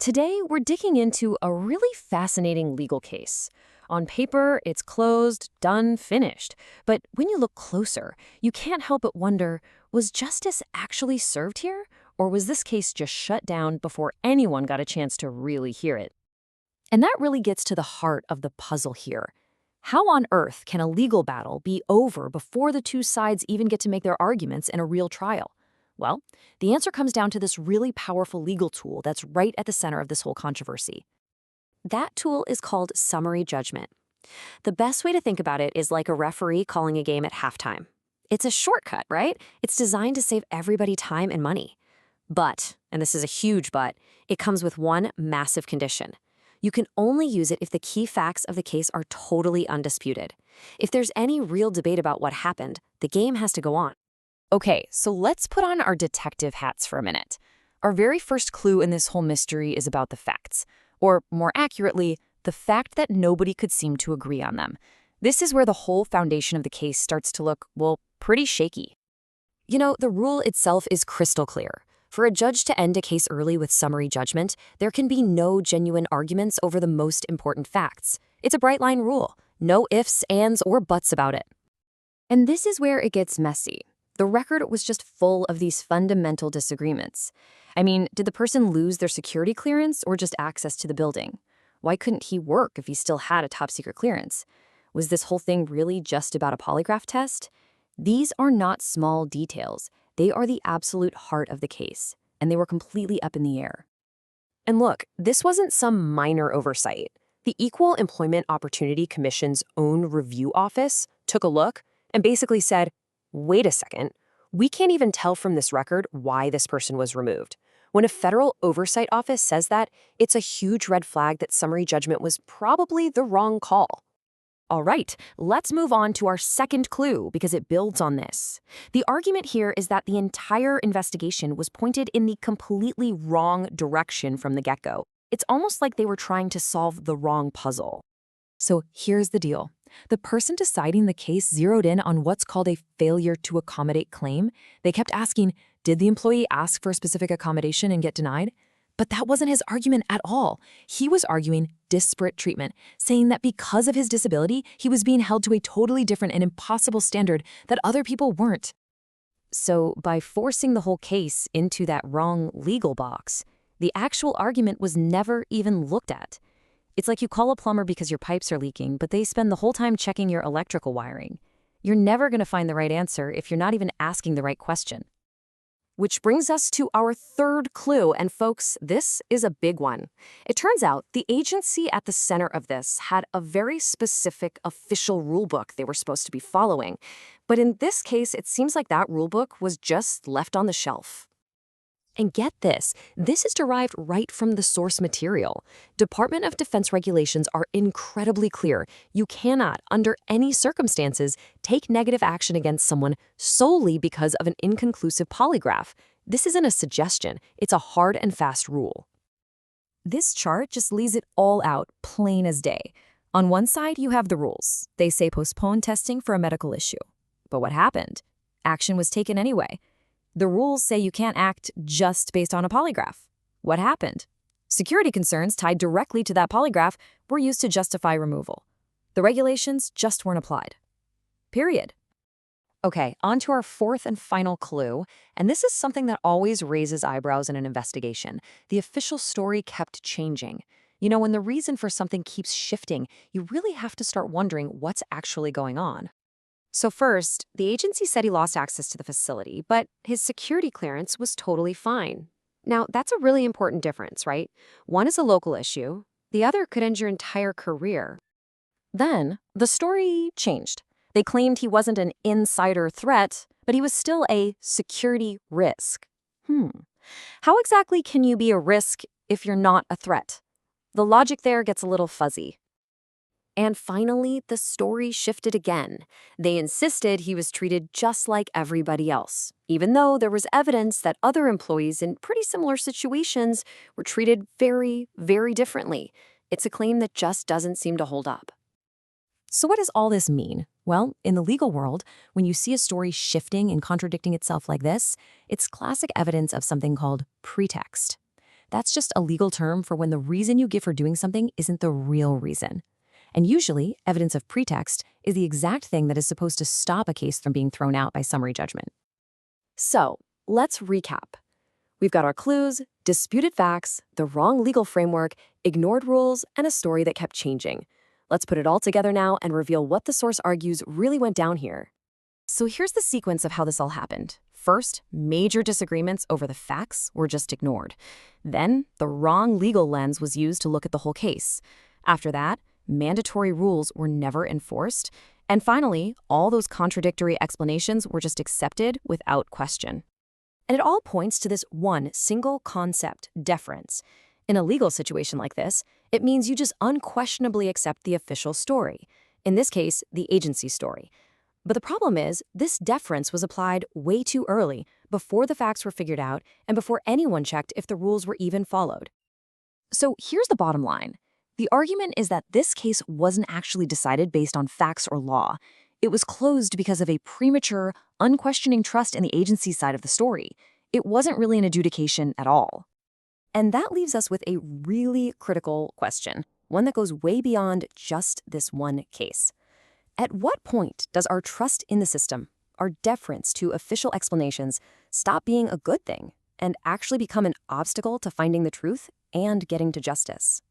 Today, we're digging into a really fascinating legal case. On paper, it's closed, done, finished. But when you look closer, you can't help but wonder, was justice actually served here? Or was this case just shut down before anyone got a chance to really hear it? And that really gets to the heart of the puzzle here. How on earth can a legal battle be over before the two sides even get to make their arguments in a real trial? Well, the answer comes down to this really powerful legal tool that's right at the center of this whole controversy. That tool is called summary judgment. The best way to think about it is like a referee calling a game at halftime. It's a shortcut, right? It's designed to save everybody time and money. But, and this is a huge but, it comes with one massive condition. You can only use it if the key facts of the case are totally undisputed. If there's any real debate about what happened, the game has to go on. Okay, so let's put on our detective hats for a minute. Our very first clue in this whole mystery is about the facts. Or, more accurately, the fact that nobody could seem to agree on them. This is where the whole foundation of the case starts to look, well, pretty shaky. You know, the rule itself is crystal clear. For a judge to end a case early with summary judgment, there can be no genuine arguments over the most important facts. It's a bright line rule. No ifs, ands, or buts about it. And this is where it gets messy. The record was just full of these fundamental disagreements. I mean, did the person lose their security clearance or just access to the building? Why couldn't he work if he still had a top-secret clearance? Was this whole thing really just about a polygraph test? These are not small details. They are the absolute heart of the case, and they were completely up in the air. And look, this wasn't some minor oversight. The Equal Employment Opportunity Commission's own review office took a look and basically said, wait a second, we can't even tell from this record why this person was removed. When a federal oversight office says that, it's a huge red flag that summary judgment was probably the wrong call. All right, let's move on to our second clue because it builds on this. The argument here is that the entire investigation was pointed in the completely wrong direction from the get-go. It's almost like they were trying to solve the wrong puzzle. So here's the deal. The person deciding the case zeroed in on what's called a failure to accommodate claim. They kept asking, did the employee ask for a specific accommodation and get denied? But that wasn't his argument at all. He was arguing disparate treatment, saying that because of his disability, he was being held to a totally different and impossible standard that other people weren't. So by forcing the whole case into that wrong legal box, the actual argument was never even looked at. It's like you call a plumber because your pipes are leaking, but they spend the whole time checking your electrical wiring. You're never going to find the right answer if you're not even asking the right question. Which brings us to our third clue, and folks, this is a big one. It turns out the agency at the center of this had a very specific official rulebook they were supposed to be following. But in this case, it seems like that rulebook was just left on the shelf. And get this is derived right from the source material. Department of Defense regulations are incredibly clear. You cannot, under any circumstances, take negative action against someone solely because of an inconclusive polygraph. This isn't a suggestion, it's a hard and fast rule. This chart just lays it all out, plain as day. On one side, you have the rules. They say postpone testing for a medical issue. But what happened? Action was taken anyway. The rules say you can't act just based on a polygraph. What happened? Security concerns tied directly to that polygraph were used to justify removal. The regulations just weren't applied. Period. Okay, on to our fourth and final clue, and this is something that always raises eyebrows in an investigation. The official story kept changing. You know, when the reason for something keeps shifting, you really have to start wondering what's actually going on. So first, the agency said he lost access to the facility, but his security clearance was totally fine. Now, that's a really important difference, right? One is a local issue. The other could end your entire career. Then, the story changed. They claimed he wasn't an insider threat, but he was still a security risk. How exactly can you be a risk if you're not a threat? The logic there gets a little fuzzy. And finally, the story shifted again. They insisted he was treated just like everybody else, even though there was evidence that other employees in pretty similar situations were treated very, very differently. It's a claim that just doesn't seem to hold up. So what does all this mean? Well, in the legal world, when you see a story shifting and contradicting itself like this, it's classic evidence of something called pretext. That's just a legal term for when the reason you give for doing something isn't the real reason. And usually, evidence of pretext is the exact thing that is supposed to stop a case from being thrown out by summary judgment. So, let's recap. We've got our clues, disputed facts, the wrong legal framework, ignored rules, and a story that kept changing. Let's put it all together now and reveal what the source argues really went down here. So here's the sequence of how this all happened. First, major disagreements over the facts were just ignored. Then, the wrong legal lens was used to look at the whole case. After that, mandatory rules were never enforced. And finally, all those contradictory explanations were just accepted without question. And it all points to this one single concept, deference. In a legal situation like this, it means you just unquestionably accept the official story. In this case, the agency story. But the problem is, this deference was applied way too early, before the facts were figured out and before anyone checked if the rules were even followed. So here's the bottom line. The argument is that this case wasn't actually decided based on facts or law. It was closed because of a premature, unquestioning trust in the agency's side of the story. It wasn't really an adjudication at all. And that leaves us with a really critical question, one that goes way beyond just this one case. At what point does our trust in the system, our deference to official explanations, stop being a good thing and actually become an obstacle to finding the truth and getting to justice?